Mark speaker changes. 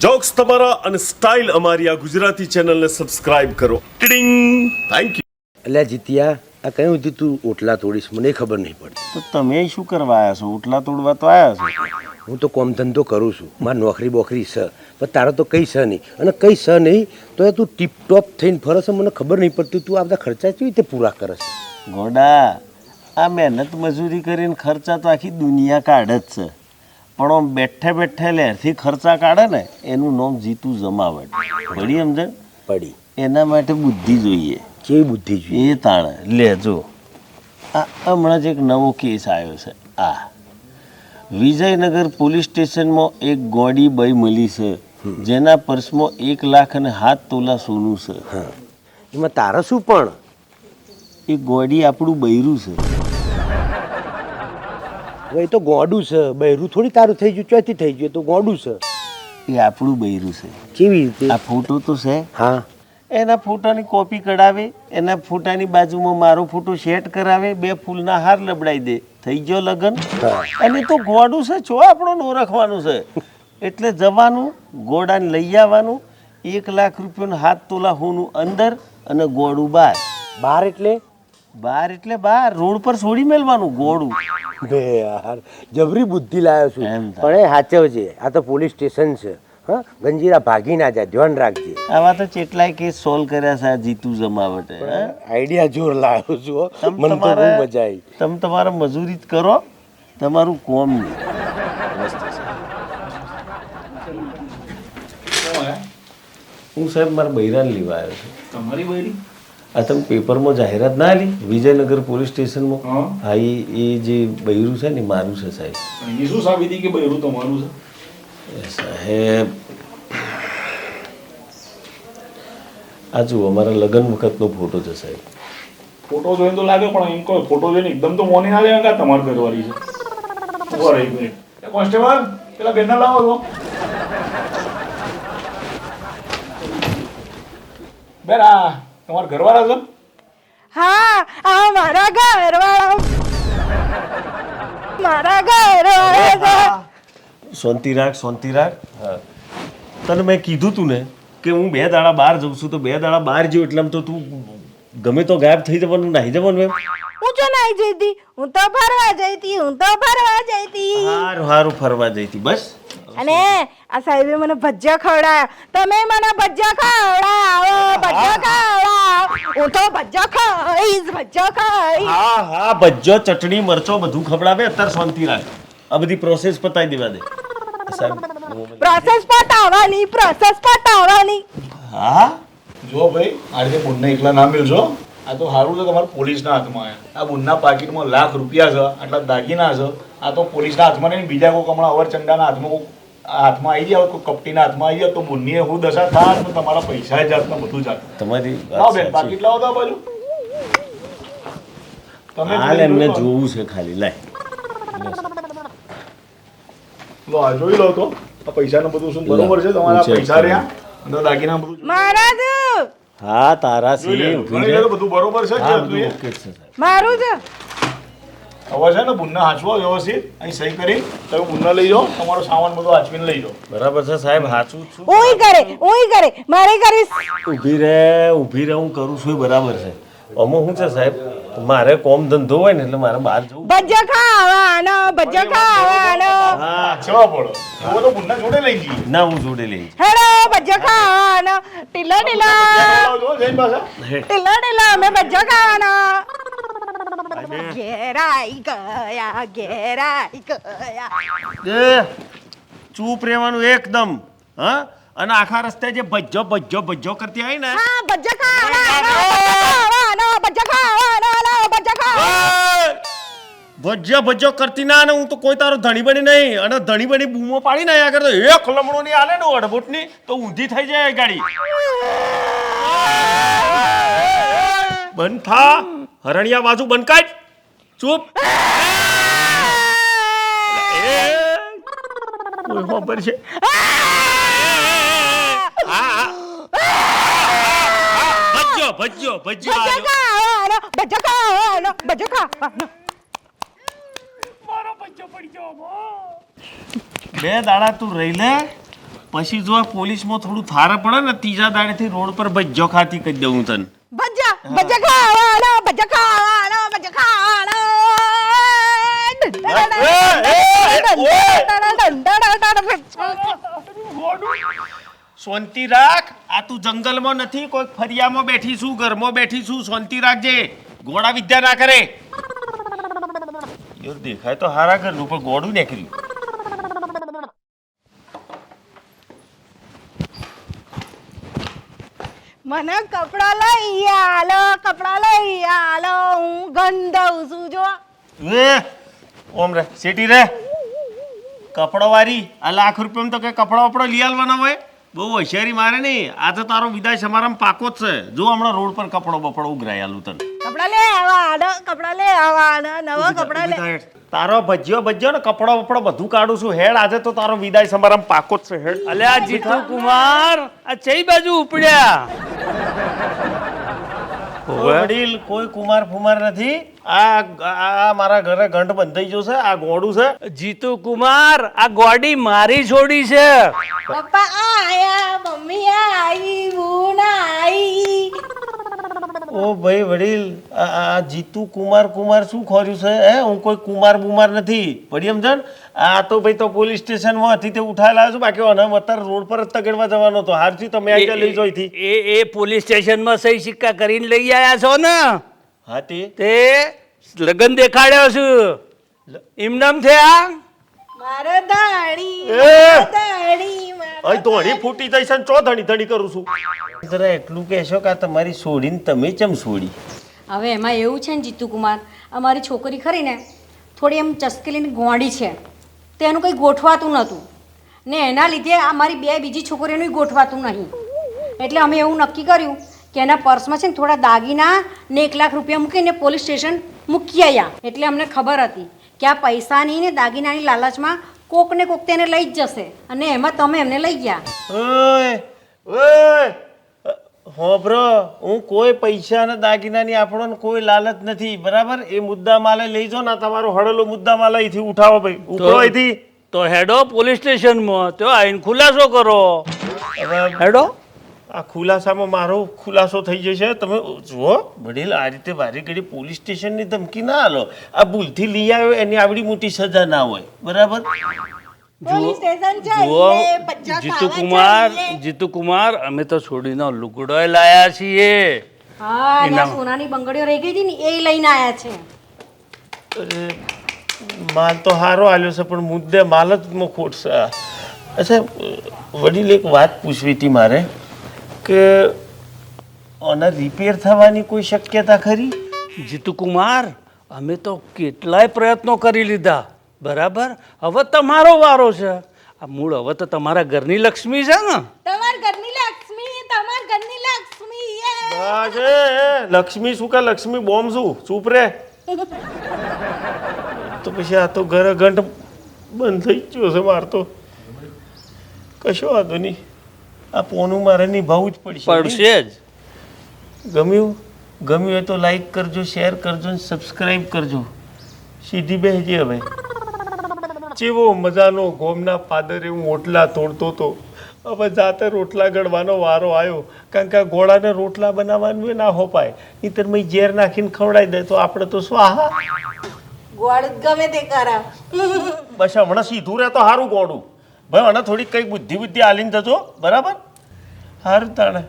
Speaker 1: Jokes તમારા અને style અમારી આ ગુજરાતી ચેનલને સબસ્ક્રાઇબ કરો. ટિડિંગ. Thank you.
Speaker 2: એટલે જીત્યા આ કયું હતું તું ઓટલા તોડીશ મને ખબર નહીં પડતી.
Speaker 3: તો તમે શું કરવા આવ્યા છો? ઓટલા તોડવા તો આવ્યા છો.
Speaker 2: હું તો કોમ ધંધો કરું છું, મારી નોકરી બોકરી છે, પણ તારો તો કંઈ છે નહીં. અને કંઈ છે નહીં તો એ તું ટીપટોપ થઈને ફરે છે, મને ખબર નહીં પડતી. તું આ બધા ખર્ચા કેવી રીતે પૂરા કરે છે?
Speaker 3: ગોડા, આ મહેનત મજૂરી કરીને ખર્ચા તો આખી દુનિયા કાઢે જ છે, પણ આમ બેઠે બેઠે લહેરથી ખર્ચા કાઢે ને એનું નામ જીતું જમાવટ. પડી સમજણ?
Speaker 2: પડી.
Speaker 3: એના માટે બુદ્ધિ જોઈએ.
Speaker 2: કેવી બુદ્ધિ જોઈએ?
Speaker 3: એ તાણે લેજો. આ હમણાં જ એક નવો કેસ આવ્યો છે. આ વિજયનગર પોલીસ સ્ટેશનમાં એક ગોડી બાઈ મળી છે જેના પર્સમાં 1,07 તોલા સોનું છે.
Speaker 2: હા, એમાં તારા શું? પણ
Speaker 3: એ ગોડી આપણું બૈરું છે.
Speaker 2: હવે એ તો ગોડું છે, બહેરું થોડી તારું થઈ ગયું, ચોથી થઈ ગયું, તો ગોડું છે.
Speaker 3: એ આપણું બૈરું છે.
Speaker 2: કેવી રીતે?
Speaker 3: આ ફોટો તો છે.
Speaker 2: હા,
Speaker 3: એના ફોટાની કોપી કઢાવે, એના ફોટાની બાજુમાં મારો ફોટો સેટ કરાવે, 2 ફૂલના હાર લબડાઈ દે, થઈ ગયો લગન. અને તો ગોડું છે, છો આપણો ઓળખવાનું છે. એટલે જવાનું, ગોડાને લઈ આવવાનું, 1,00,000 રૂપિયાનું 7 તોલા હોનું અંદર અને ગોડું બહાર.
Speaker 2: બહાર એટલે?
Speaker 3: બહાર એટલે બહાર, રોડ પર છોડી મેલવાનું ગોડું.
Speaker 2: બે યાર, જબરી બુદ્ધિ લાવ્યો છું.
Speaker 3: એમ થાય.
Speaker 2: પણ એ સાચવજે, આ તો પોલીસ સ્ટેશન છે. હા, ગંજીરા ભાગી ના જાય, ધ્યાન રાખજે.
Speaker 3: આવા તો કેટલાય કેસ સોલ્વ કર્યા છે આ જીતું જમાવટે.
Speaker 2: આઈડિયા જોર લાવ્યો છું હો.
Speaker 3: તમ
Speaker 2: મને તો બહુ
Speaker 3: તમારે-
Speaker 2: મજા આવી.
Speaker 3: તમે તમારા મજૂરી જ કરો, તમારું કોમ નહીં. હું સાહેબ મારા બૈરાને લેવા આવ્યો છું.
Speaker 4: તમારી બૈરી?
Speaker 3: આ તમે પેપરમાં જાહેરાત ના આલી વિજયનગર પોલીસ સ્ટેશનમાં? હા, એ જે બૈરું છે ને મારું છે સાહેબ.
Speaker 4: એની શું સાબિતી કે બૈરું તમારું છે?
Speaker 3: સાહેબ આ જુઓ અમારા લગ્ન વખતનો ફોટો છે સાહેબ.
Speaker 4: ફોટો જોઈને તો લાગે, પણ એમ કહો ફોટો જોઈને એકદમ તો મોની ના લેવા તમારી ઘરવાળી છે. ઉભા રહી મિનિટ. કોન્સ્ટેબલ, પેલા બેનર લાવો તો. બેન, આ તમારા ઘરવાળા છે?
Speaker 5: હા, આ મારા ઘરવાળા, મારા ઘરવાળા છે.
Speaker 3: શાંતિ રાખ, શાંતિ રાખ. હા, તને મેં કીધું તું ને કે હું 2 દાડા બહાર જઉં છું, તો 2 દાડા બહાર જ્યો એટલે તો તું ગમે તો ગાયબ થઈ જવાનું, નાહી જવાનું. એમ
Speaker 5: હું જો નહીં જઈતી, હું તો ફરવા જઈતી, હું તો ફરવા જઈતી.
Speaker 3: હારું હારું ફરવા જઈતી બસ.
Speaker 5: અને આ સાહેબે મને ભજીયા ખવડાયા. તમે મને ભજીયા ખવડાવો, ભજીયા ખવડાવો. હું તો ભજીયા ખાઈશ, ભજીયા ખાઈશ.
Speaker 3: હા હા, ભજ્જો, ચટણી, મરચો બધું ખવડાવે. અત્યારે શાંતિ રાખ, આ બધી પ્રોસેસ પતાવી દેવા દે સાહેબ.
Speaker 5: પ્રોસેસ પતાવવાની, પ્રોસેસ પતાવવાની.
Speaker 3: હા,
Speaker 4: જો ભાઈ, આ રીતે બુનને એકલા ના મિલજો. આ તો સારું છે તમારા પોલીસના હાથમાં આવ્યા. આ બુનના પાકીટમાં લાખ રૂપિયા છે, આટલા દાગીના છે. આ તો પોલીસના હાથમાં નહીં, બીજા કોઈ હમણાં અવરચંડાના હાથમાં આવી જાય, કોઈ કપટીના હાથમાં આવી જાય તો બુનની હું દશા થાય ને તમારા પૈસા જાતના બધું જાત.
Speaker 3: તમારી
Speaker 4: લાવો બેન, પાકીટ લાવો તો આ બાજુ. તમે
Speaker 3: હાલ એમને જોવું છે ખાલી. લાય
Speaker 4: લો, આ જોઈ લો તો આ પૈસાનું બધું શું બરોબર છે? તમારા પૈસા રહ્યા અંદર દાગીના બધું
Speaker 5: મારા જ,
Speaker 3: હા, તારા
Speaker 4: જોઈ
Speaker 3: સી
Speaker 4: લેજો. ગણી લેજો, બધું બરોબર છે.
Speaker 3: હા,
Speaker 4: જે હતું
Speaker 3: બધું
Speaker 4: એ.
Speaker 3: ઓકે છે સાહેબ.
Speaker 5: મારું જ.
Speaker 4: હવે છે ને બુનને હાંચવો વ્યવસ્થિત, અહીં સહી કરી તમે બુનને લઈ જાઓ, તમારો સામાન બધો હાંચવીને લઈ જાઓ.
Speaker 3: બરાબર છે સાહેબ, સાચું જ છું.
Speaker 5: ઓય કરે, મારે કરીશ.
Speaker 3: ઊભી રહે, હું કરું છું એ બરાબર છે. આમાં શું છે સાહેબ, મારે કોમ ધંધો હોય ને એટલે મારે બહાર જવું.
Speaker 5: ભજીયા ખાવાનો, ભજીયા ખાવાનો.
Speaker 3: હા,
Speaker 4: હાંચવા પડો. હવે તો બુનને જોડે લઈ જઈએ.
Speaker 3: ના, હું જોડે લઈ જઈશ.
Speaker 5: હેલો, ભજીયા ખાવાનો. ટીલા ટીલા,
Speaker 4: લાવજો, જઈને પાછા.
Speaker 5: ટીલા ટીલા, અમે ભજીયા ખાવાના. ઘેરાઈ ગયા.
Speaker 3: એ, ચૂપ રહેવાનું એકદમ. હા, અને આખા રસ્તે જે ભજ્જો કરતી આવી ને,
Speaker 5: હા, ભજીયા ખાવાનો, ભજીયા ખાવાનો, ભજીયા ખાવાનો.
Speaker 3: ભજ્જો કરતી ના, ને હું તો કોઈ તારો ધણી બની નહીં. અને ધણી બની બૂમો પાડી ને આગળ તો એક લમણો ની આલે ને અડબોટ ની તો ઊંધી થઈ જાય ગાડી. બંધ થા, હરણિયા બાજુ બંધ કાઢ. ચૂપ. કોઈ ખબર છે? ભજ્જો
Speaker 5: ભજીયા ખાવાનો, ભજીયા ખાવાનો, ભજીયા ખાવાનો.
Speaker 3: બે દાડા તું રહી લે, પછી જો આ પોલીસમાં થોડું થારે પડે ને ત્રીજા દાડેથી રોડ પર ભજ્જો ખાતી કરી દઉં હું તને
Speaker 5: ભજીયા ખાવાના ભજીયા ખાવાના ભજીયા ખાવાના
Speaker 3: શાંતિ રાખ. આ તું જંગલમાં નથી, કોઈ ફરિયામાં બેઠી છું, ઘરમાં બેઠી છું. શાંતિ રાખજે, ઘોડા વિદ્યા ના કરે. યાર દેખાય તો હારા ઘરનું, પણ ઘોડું નીકળ્યું.
Speaker 5: મને કપડા લઈ આલો કપડા લઈ આલો હું ગંધાઉં છું જો
Speaker 3: એ ઓમ રે સેટી રે કપડો વારી આ લાખ રૂપિયામાં તો કઈ કપડો વપડો લઈ આલવાના હોય. બહુ હોશિયારી મારે નહીં. આ તો તારો વિદાય સમારંભ પાકો જ છે. જો હમણાં રોડ પર કપડો બપડો ઉઘરાઈ આલું તને.
Speaker 5: કપડા લે આવવાના કપડા લે આવવાના નવા કપડા લે
Speaker 3: તારો ભજ્યો ને કપડો બપડો બધું કાઢું છું. હેડ આજે તો તારો વિદાય સમારંભ પાકો જ છે. હેડ.
Speaker 6: અલ્યા જીતુ કુમાર આ ચઈ બાજુ ઉપડ્યા?
Speaker 3: ઓ વડીલ કોઈ કુમાર ફુમાર નથી. આ મારા ઘરે ઘંટ બંધાઈ ગયો છે. આ ગોડું છે.
Speaker 6: જીતુ કુમાર આ ગોડી મારી છોડી છે.
Speaker 5: પપ્પા આયા મમ્મી આઈ બુના આઈ
Speaker 3: ઓ ભાઈ વડીલ આ જીતુ કુમાર શું ખોર્યું છે? હે હું કોઈ કુમાર બુમાર નથી. પડી સમજણ. આ તો ભાઈ તો પોલીસ સ્ટેશનમાં હતી તે ઉઠાઈ લાવ્યો છું. બાકી અને અત્યારે રોડ પર જ તગડવા જવાનો હતો. હારથી તમે આ લઈ જોઈ હતી.
Speaker 6: એ પોલીસ સ્ટેશનમાં સહી સિક્કા કરીને લઈ આયા છો ને?
Speaker 3: હા તે
Speaker 6: લગન દેખાડ્યો છું. એમ નામ થયા
Speaker 5: મારો દાણી
Speaker 3: એ!
Speaker 5: દાણી
Speaker 3: અહીં ધોણી ફૂટી જાય છે ને ચો ધણી કરું છું. જરા એટલું કહેશો કે આ તમારી છોડીને તમે ચમ છોડી?
Speaker 7: હવે એમાં એવું છે ને જીતુ કુમાર, અમારી છોકરી ખરી ને થોડી એમ ચસ્કેલીની ગોંડી છે, તો એનું કંઈ ગોઠવાતું નહોતું ને એના લીધે અમારી બે બીજી છોકરીઓનું ગોઠવાતું નહીં. એટલે અમે એવું નક્કી કર્યું કે એના પર્સમાં છે ને થોડા દાગીના ને 1 લાખ રૂપિયા મૂકીને પોલીસ સ્ટેશન મૂકી આવ્યા. એટલે અમને ખબર હતી કે આ પૈસાની ને દાગીનાની લાલચમાં કોક ને કોક તેને લઈ જ જશે અને એમાં તમે એમને લઈ ગયા.
Speaker 3: ઓય ઓય હોબ્રો હું કોઈ પૈસા ને દાગીનાની આપણને કોઈ લાલચ નથી. બરાબર? એ મુદ્દા માલે લઈ જાઓ ને તમારો હળેલો મુદ્દા માલે અહીંથી ઉઠાવો ભાઈ. ઉપરો અહીંથી.
Speaker 6: તો હેડો પોલીસ સ્ટેશનમાં તો આઈને ખુલાસો કરો. હેડો.
Speaker 3: આ ખુલાસામાં મારો ખુલાસો થઈ જશે. તમે જુઓ વડીલ આ રીતે વારી ઘડી પોલીસ સ્ટેશનની ધમકી ના આલો. આ ભૂલથી લઈ આવ્યો એની આવડી મોટી સજા ના હોય. બરાબર?
Speaker 5: પોલીસ સ્ટેશન
Speaker 6: જુઓ
Speaker 5: જઈએ ભજીયા
Speaker 6: જીતુ કુમાર અમે તો છોડીનો લુગડો લાયા છીએ.
Speaker 7: હા અને આ સોનાની બંગડીઓ રહી ગઈ હતી ને એ લઈને આવ્યા છે.
Speaker 3: અરે માલ તો સારો આલ્યો છે પણ મુદ્દે માલ જ ખોટ છે. અચ્છા વડીલ એક વાત પૂછવી હતી મારે કે આના રિપેર થવાની કોઈ શક્યતા ખરી?
Speaker 6: જીતુ કુમાર અમે તો કેટલાય પ્રયત્નો કરી લીધા. બરાબર? હવે તમારો વારો છે. આ મૂળ હવે તો તમારા ઘરની લક્ષ્મી છે ને?
Speaker 5: તમાર ઘરની લક્ષ્મી
Speaker 3: બસ એ લક્ષ્મી શું કે લક્ષ્મી બોમ્બ શું? ચૂપ રે. તો પછી આ તો ઘરે ઘંટ બંધ થઈ ગયો છે માર તો. કશો વાંધો નહીં. આ પોનું મારે નિભાવવું જ
Speaker 6: પડશે જ.
Speaker 3: ગમ્યું હોય તો લાઈક કરજો, શેર કરજો ને સબસ્ક્રાઈબ કરજો. સીધી બેસજે હવે. ચેવો મજાનો ગોમના પાદરે હું ઓટલા તોડતો હતો. હવે જાતે રોટલા ગળવાનો વારો આવ્યો. કારણ કે આ ઘોડાને રોટલા બનાવવાનું ના હોપાય. નહીંતર મેં ઝેર નાખીને ખવડાવી દે તો આપણે તો સ્વાહા.
Speaker 5: ગોળ ગમે તે કરા
Speaker 3: બસ હમણાં સીધું રહે તો સારું ગોડું. ભાઈ મને થોડીક કંઈક બુદ્ધિ આલીને જજો. બરાબર? સારું તાણે.